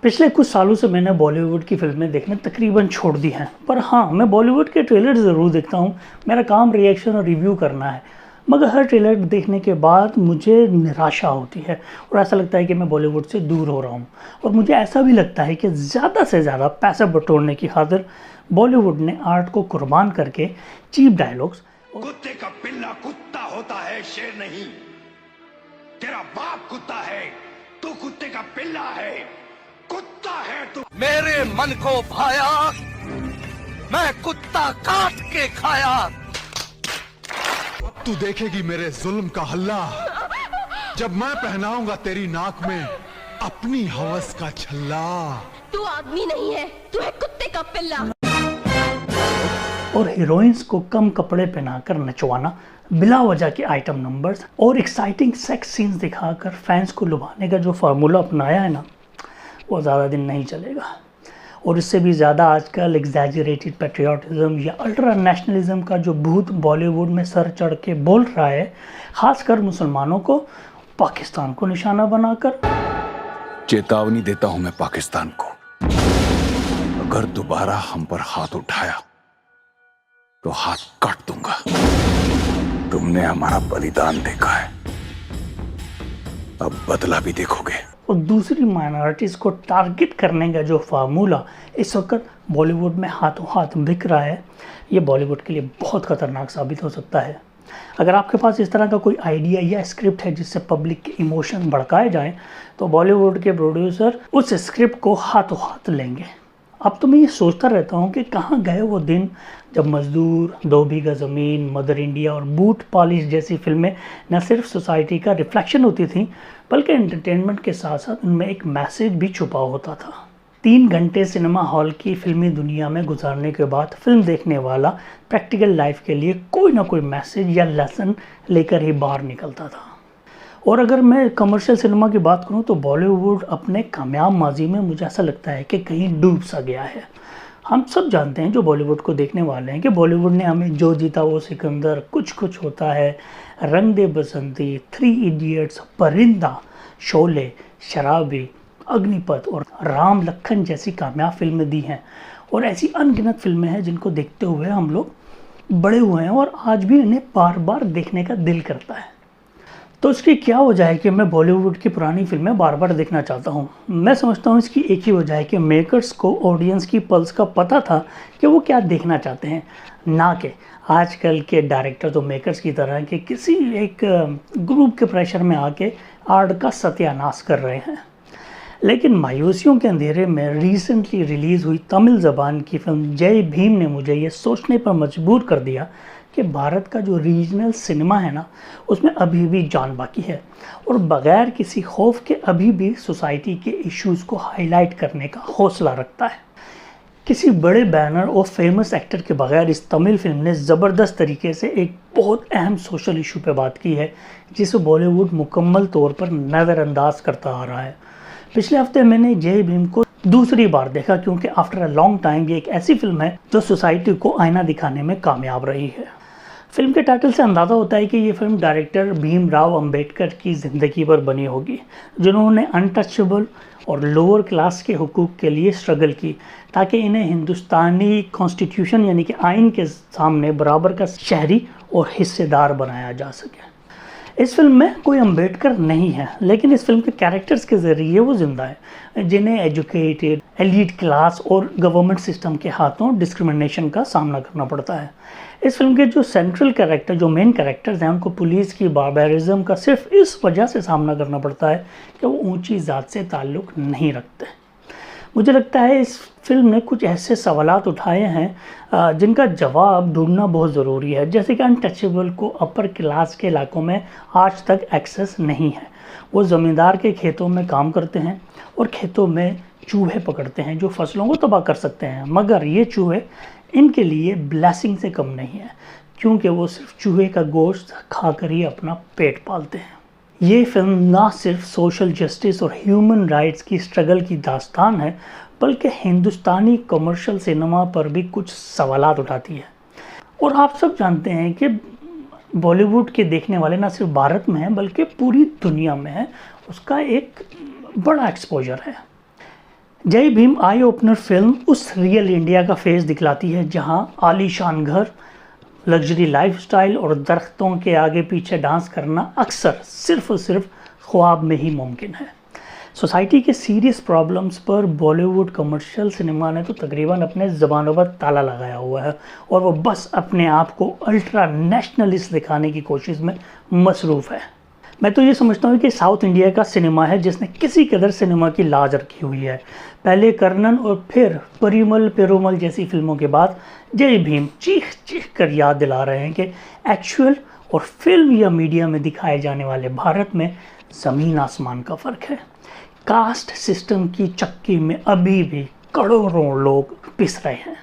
पिछले कुछ सालों से मैंने बॉलीवुड की फ़िल्में देखना तकरीबन छोड़ दी हैं, पर हाँ, मैं बॉलीवुड के ट्रेलर ज़रूर देखता हूँ। मेरा काम रिएक्शन और रिव्यू करना है, मगर हर ट्रेलर देखने के बाद मुझे निराशा होती है और ऐसा लगता है कि मैं बॉलीवुड से दूर हो रहा हूँ। और मुझे ऐसा भी लगता है कि ज़्यादा से ज़्यादा पैसा बटोरने की खातिर बॉलीवुड ने आर्ट को कुर्बान करके चीप डायलॉग्स। कुत्ते का पिल्ला कुत्ता होता है, शेर नहीं। तेरा बाप कुत्ता है, तू कुत्ते का पिल्ला है, कुत्ता है तू। मेरे मन को भाया, मैं कुत्ता काट के खाया। अब तू देखेगी मेरे जुल्म का हल्ला, जब मैं पहनाऊंगा तेरी नाक में अपनी हवस का छल्ला। तू आदमी नहीं है, तू है कुत्ते का पिल्ला। और हीरोइंस को कम कपड़े पहनाकर नचवाना, बिला वजह के आइटम नंबर्स और एक्साइटिंग सेक्स सीन्स दिखाकर फैंस को लुभाने का जो फार्मूला अपनाया है ना, वो ज़्यादा दिन नहीं चलेगा। और इससे भी ज़्यादा आजकल एग्जैजरेटेड पैट्रियाटिज़म या अल्ट्रा नेशनलिज्म का जो भूत बॉलीवुड में सर चढ़ के बोल रहा है, ख़ासकर मुसलमानों को, पाकिस्तान को निशाना बनाकर। चेतावनी देता हूं मैं पाकिस्तान को, अगर दोबारा हम पर हाथ उठाया तो हाथ काट दूंगा। तुमने हमारा बलिदान देखा है, अब बदला भी देखोगे। और दूसरी माइनॉरिटीज़ को टारगेट करने का जो फार्मूला इस वक्त बॉलीवुड में हाथों हाथ बिक रहा है, ये बॉलीवुड के लिए बहुत ख़तरनाक साबित हो सकता है। अगर आपके पास इस तरह का कोई आइडिया या स्क्रिप्ट है जिससे पब्लिक के इमोशन भड़काए जाएं, तो बॉलीवुड के प्रोड्यूसर उस स्क्रिप्ट को हाथों हाथ लेंगे। अब तो मैं ये सोचता रहता हूँ कि कहाँ गए वो दिन जब मजदूर, दो बीघा ज़मीन, मदर इंडिया और बूट पॉलिश जैसी फिल्में न सिर्फ सोसाइटी का रिफ्लेक्शन होती थी, बल्कि एंटरटेनमेंट के साथ साथ उनमें एक मैसेज भी छुपा होता था। 3 घंटे सिनेमा हॉल की फिल्मी दुनिया में गुजारने के बाद फिल्म देखने वाला प्रैक्टिकल लाइफ के लिए कोई ना कोई मैसेज या लेसन लेकर ही बाहर निकलता था। और अगर मैं कमर्शियल सिनेमा की बात करूं तो बॉलीवुड अपने कामयाब माजी में मुझे ऐसा लगता है कि कहीं डूब सा गया है। हम सब जानते हैं जो बॉलीवुड को देखने वाले हैं कि बॉलीवुड ने हमें जो जीता वो सिकंदर, कुछ कुछ होता है, रंग दे बसंती, 3 इडियट्स, परिंदा, शोले, शराबी, अग्निपथ और राम लखन जैसी कामयाब फिल्में दी हैं। और ऐसी अनगिनत फिल्में हैं जिनको देखते हुए हम लोग बड़े हुए हैं और आज भी इन्हें बार बार देखने का दिल करता है। तो इसकी क्या वजह है कि मैं बॉलीवुड की पुरानी फिल्में बार बार देखना चाहता हूँ? मैं समझता हूँ इसकी एक ही वजह है कि मेकर्स को ऑडियंस की पल्स का पता था कि वो क्या देखना चाहते हैं, ना कि आजकल के डायरेक्टर्स और मेकर्स की तरह के किसी एक ग्रुप के प्रेशर में आके आर्ट का सत्यानाश कर रहे हैं। लेकिन मायूसियों के अंधेरे में रिसेंटली रिलीज़ हुई तमिल ज़बान की फिल्म जय भीम ने मुझे ये सोचने पर मजबूर कर दिया कि भारत का जो रीजनल सिनेमा है ना, उसमें अभी भी जान बाकी है और बग़ैर किसी खौफ के अभी भी सोसाइटी के इश्यूज़ को हाईलाइट करने का हौसला रखता है। किसी बड़े बैनर और फेमस एक्टर के बगैर इस तमिल फिल्म ने ज़बरदस्त तरीके से एक बहुत अहम सोशल इशू पे बात की है, जिसे बॉलीवुड मुकम्मल तौर पर नज़रअंदाज करता आ रहा है। पिछले हफ्ते मैंने जय भीम को दूसरी बार देखा क्योंकि आफ्टर अ लॉन्ग टाइम ये एक ऐसी फिल्म है जो सोसाइटी को आईना दिखाने में कामयाब रही है। फिल्म के टाइटल से अंदाज़ा होता है कि ये फिल्म डायरेक्टर भीमराव अंबेडकर की ज़िंदगी पर बनी होगी, जिन्होंने अनटचेबल और लोअर क्लास के हुकूक के लिए स्ट्रगल की ताकि इन्हें हिंदुस्तानी कॉन्स्टिट्यूशन यानी कि आइन के सामने बराबर का शहरी और हिस्सेदार बनाया जा सके। इस फिल्म में कोई अंबेडकर नहीं है, लेकिन इस फिल्म के कैरेक्टर्स के ज़रिए वो जिंदा है, जिन्हें एजुकेटेड, एलीट क्लास और गवर्नमेंट सिस्टम के हाथों डिस्क्रिमिनेशन का सामना करना पड़ता है। इस फिल्म के जो सेंट्रल कैरेक्टर, जो मेन कैरेक्टर्स हैं, उनको पुलिस की बार्बरिज्म का सिर्फ इस वजह से सामना करना पड़ता है कि वो ऊंची ज़ात से ताल्लुक़ नहीं रखते। मुझे लगता है इस फिल्म ने कुछ ऐसे सवालात उठाए हैं जिनका जवाब ढूंढना बहुत ज़रूरी है, जैसे कि अनटचेबल को अपर क्लास के इलाकों में आज तक एक्सेस नहीं है। वो ज़मींदार के खेतों में काम करते हैं और खेतों में चूहे पकड़ते हैं जो फसलों को तबाह कर सकते हैं, मगर ये चूहे इनके लिए ब्लेसिंग से कम नहीं है, क्योंकि वो सिर्फ चूहे का गोश्त खाकर ही अपना पेट पालते हैं। ये फिल्म ना सिर्फ सोशल जस्टिस और ह्यूमन राइट्स की स्ट्रगल की दास्तान है, बल्कि हिंदुस्तानी कमर्शियल सिनेमा पर भी कुछ सवालात उठाती है। और आप सब जानते हैं कि बॉलीवुड के देखने वाले ना सिर्फ भारत में हैं बल्कि पूरी दुनिया में है, उसका एक बड़ा एक्सपोजर है। जय भीम आई ओपनर फिल्म उस रियल इंडिया का फेस दिखलाती है जहां आलीशान घर, लग्जरी लाइफस्टाइल और दरख्तों के आगे पीछे डांस करना अक्सर सिर्फ और सिर्फ ख्वाब में ही मुमकिन है। सोसाइटी के सीरियस प्रॉब्लम्स पर बॉलीवुड कमर्शियल सिनेमा ने तो तकरीबन अपने ज़बानों पर ताला लगाया हुआ है और वो बस अपने आप को अल्ट्रा नेशनलिस्ट दिखाने की कोशिश में मसरूफ़ है। मैं तो ये समझता हूँ कि साउथ इंडिया का सिनेमा है जिसने किसी कदर सिनेमा की लाज रखी हुई है। पहले कर्णन और फिर परिमल पेरुमल जैसी फिल्मों के बाद जय भीम चीख चीख कर याद दिला रहे हैं कि एक्चुअल और फिल्म या मीडिया में दिखाए जाने वाले भारत में ज़मीन आसमान का फ़र्क है। कास्ट सिस्टम की चक्की में अभी भी करोड़ों लोग पिस रहे हैं।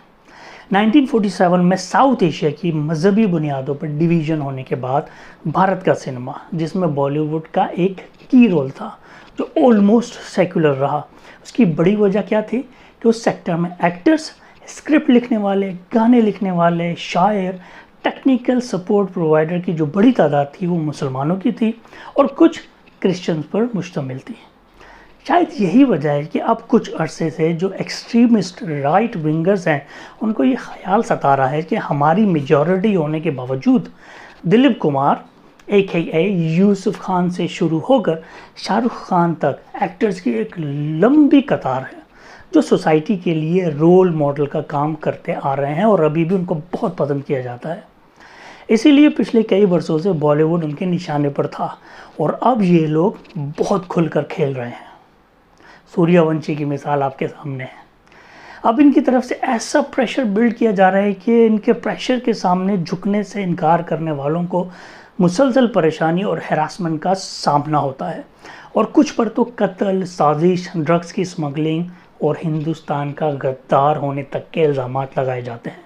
1947 में साउथ एशिया की मजहबी बुनियादों पर डिवीज़न होने के बाद भारत का सिनेमा, जिसमें बॉलीवुड का एक की रोल था जो ऑलमोस्ट सेकुलर रहा, उसकी बड़ी वजह क्या थी कि उस सेक्टर में एक्टर्स, स्क्रिप्ट लिखने वाले, गाने लिखने वाले, शायर, टेक्निकल सपोर्ट प्रोवाइडर की जो बड़ी तादाद थी वो मुसलमानों की थी और कुछ क्रिश्चियंस पर मुश्तमिल थी। शायद यही वजह है कि अब कुछ अरसे से जो एक्सट्रीमिस्ट राइट विंगर्स हैं उनको ये ख्याल सता रहा है कि हमारी मेजॉरिटी होने के बावजूद दिलीप कुमार AKA यूसुफ खान से शुरू होकर शाहरुख खान तक एक्टर्स की एक लंबी कतार है जो सोसाइटी के लिए रोल मॉडल का काम करते आ रहे हैं और अभी भी उनको बहुत पसंद किया जाता है। इसीलिए पिछले कई वर्षों से बॉलीवुड उनके निशाने पर था और अब ये लोग बहुत खुलकर खेल रहे हैं। सूर्यवंशी की मिसाल आपके सामने है। अब इनकी तरफ से ऐसा प्रेशर बिल्ड किया जा रहा है कि इनके प्रेशर के सामने झुकने से इनकार करने वालों को मुसलसल परेशानी और हैरासमेंट का सामना होता है और कुछ पर तो कत्ल, साजिश, ड्रग्स की स्मगलिंग और हिंदुस्तान का गद्दार होने तक के इल्ज़ामात लगाए जाते हैं।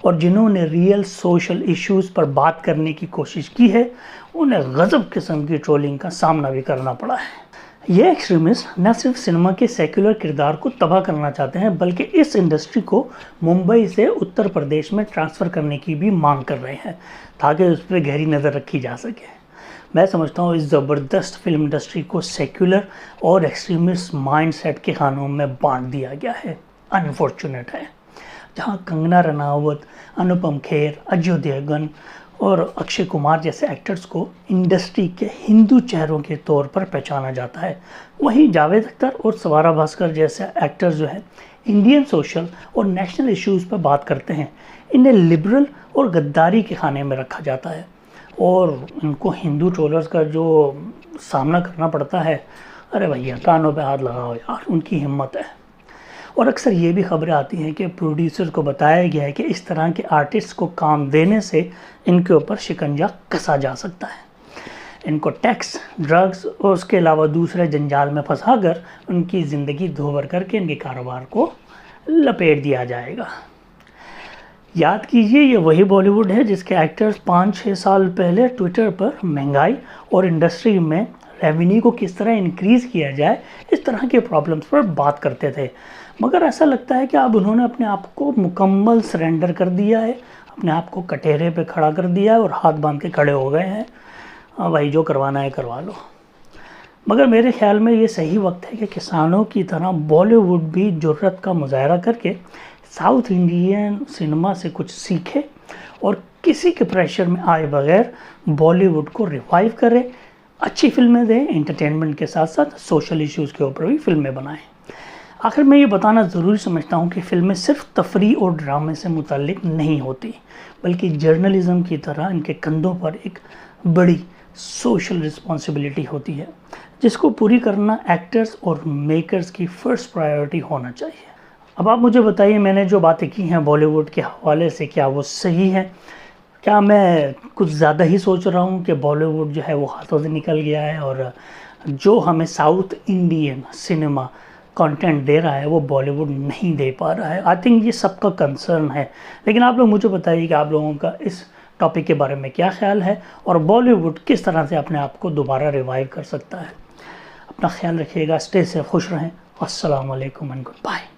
और जिन्होंने रियल सोशल इश्यूज़ पर बात करने की कोशिश की है उन्हें गज़ब किस्म की ट्रोलिंग का सामना भी करना पड़ा है। ये एक्सट्रीमिस्ट न सिर्फ सिनेमा के सेक्युलर किरदार को तबाह करना चाहते हैं बल्कि इस इंडस्ट्री को मुंबई से उत्तर प्रदेश में ट्रांसफ़र करने की भी मांग कर रहे हैं ताकि उस पर गहरी नज़र रखी जा सके। मैं समझता हूँ इस ज़बरदस्त फिल्म इंडस्ट्री को सेक्युलर और एक्सट्रीमिस्ट माइंडसेट के खानों में बांट दिया गया है। अनफॉर्चुनेट है। जहाँ कंगना रनावत, अनुपम खेर, अजय देवगन और अक्षय कुमार जैसे एक्टर्स को इंडस्ट्री के हिंदू चेहरों के तौर पर पहचाना जाता है, वहीं जावेद अख्तर और सवारा भास्कर जैसे एक्टर्स जो है इंडियन सोशल और नेशनल इश्यूज़ पर बात करते हैं। इन्हें लिबरल और गद्दारी के खाने में रखा जाता है और इनको हिंदू ट्रोलर्स का जो सामना करना पड़ता है, अरे भैया कानों पे हाथ लगाओ यार, उनकी हिम्मत है। और अक्सर ये भी खबरें आती हैं कि प्रोड्यूसर को बताया गया है कि इस तरह के आर्टिस्ट को काम देने से इनके ऊपर शिकंजा कसा जा सकता है। इनको टैक्स, ड्रग्स और उसके अलावा दूसरे जंजाल में फंसाकर उनकी ज़िंदगी धोबर करके इनके कारोबार को लपेट दिया जाएगा। याद कीजिए ये वही बॉलीवुड है जिसके एक्टर्स 5-6 साल पहले ट्विटर पर महंगाई और इंडस्ट्री में रेवेन्यू को किस तरह इंक्रीज़ किया जाए इस तरह के प्रॉब्लम्स पर बात करते थे, मगर ऐसा लगता है कि अब उन्होंने अपने आप को मुकम्मल सरेंडर कर दिया है, अपने आप को कटहरे पे खड़ा कर दिया है और हाथ बांध के खड़े हो गए हैं। हाँ भाई, जो करवाना है करवा लो। मगर मेरे ख्याल में ये सही वक्त है कि किसानों की तरह बॉलीवुड भी जुर्रत का मुजाहरा करके साउथ इंडियन सिनेमा से कुछ सीखे और किसी के प्रेशर में आए बगैर बॉलीवुड को रिवाइव करे, अच्छी फिल्में दें, एंटरटेनमेंट के साथ साथ सोशल इश्यूज़ के ऊपर भी फिल्में बनाएं। आखिर मैं ये बताना ज़रूरी समझता हूँ कि फ़िल्में सिर्फ तफरी और ड्रामे से मुताल्लिक नहीं होती, बल्कि जर्नलिज़म की तरह इनके कंधों पर एक बड़ी सोशल रिस्पॉन्सिबिलिटी होती है जिसको पूरी करना एक्टर्स और मेकर्स की फ़र्स्ट प्रायोरिटी होना चाहिए। अब आप मुझे बताइए, मैंने जो बातें की हैं बॉलीवुड के हवाले से, क्या वो सही है? क्या मैं कुछ ज़्यादा ही सोच रहा हूँ कि बॉलीवुड जो है वो हाथों से निकल गया है और जो हमें साउथ इंडियन सिनेमा कंटेंट दे रहा है वो बॉलीवुड नहीं दे पा रहा है? आई थिंक ये सबका कंसर्न है। लेकिन आप लोग मुझे बताइए कि आप लोगों का इस टॉपिक के बारे में क्या ख्याल है और बॉलीवुड किस तरह से अपने आप को दोबारा रिवाइव कर सकता है। अपना ख्याल रखिएगा, स्टे सेफ, खुश रहें। अस्सलाम वालेकुम एंड गुड बाय।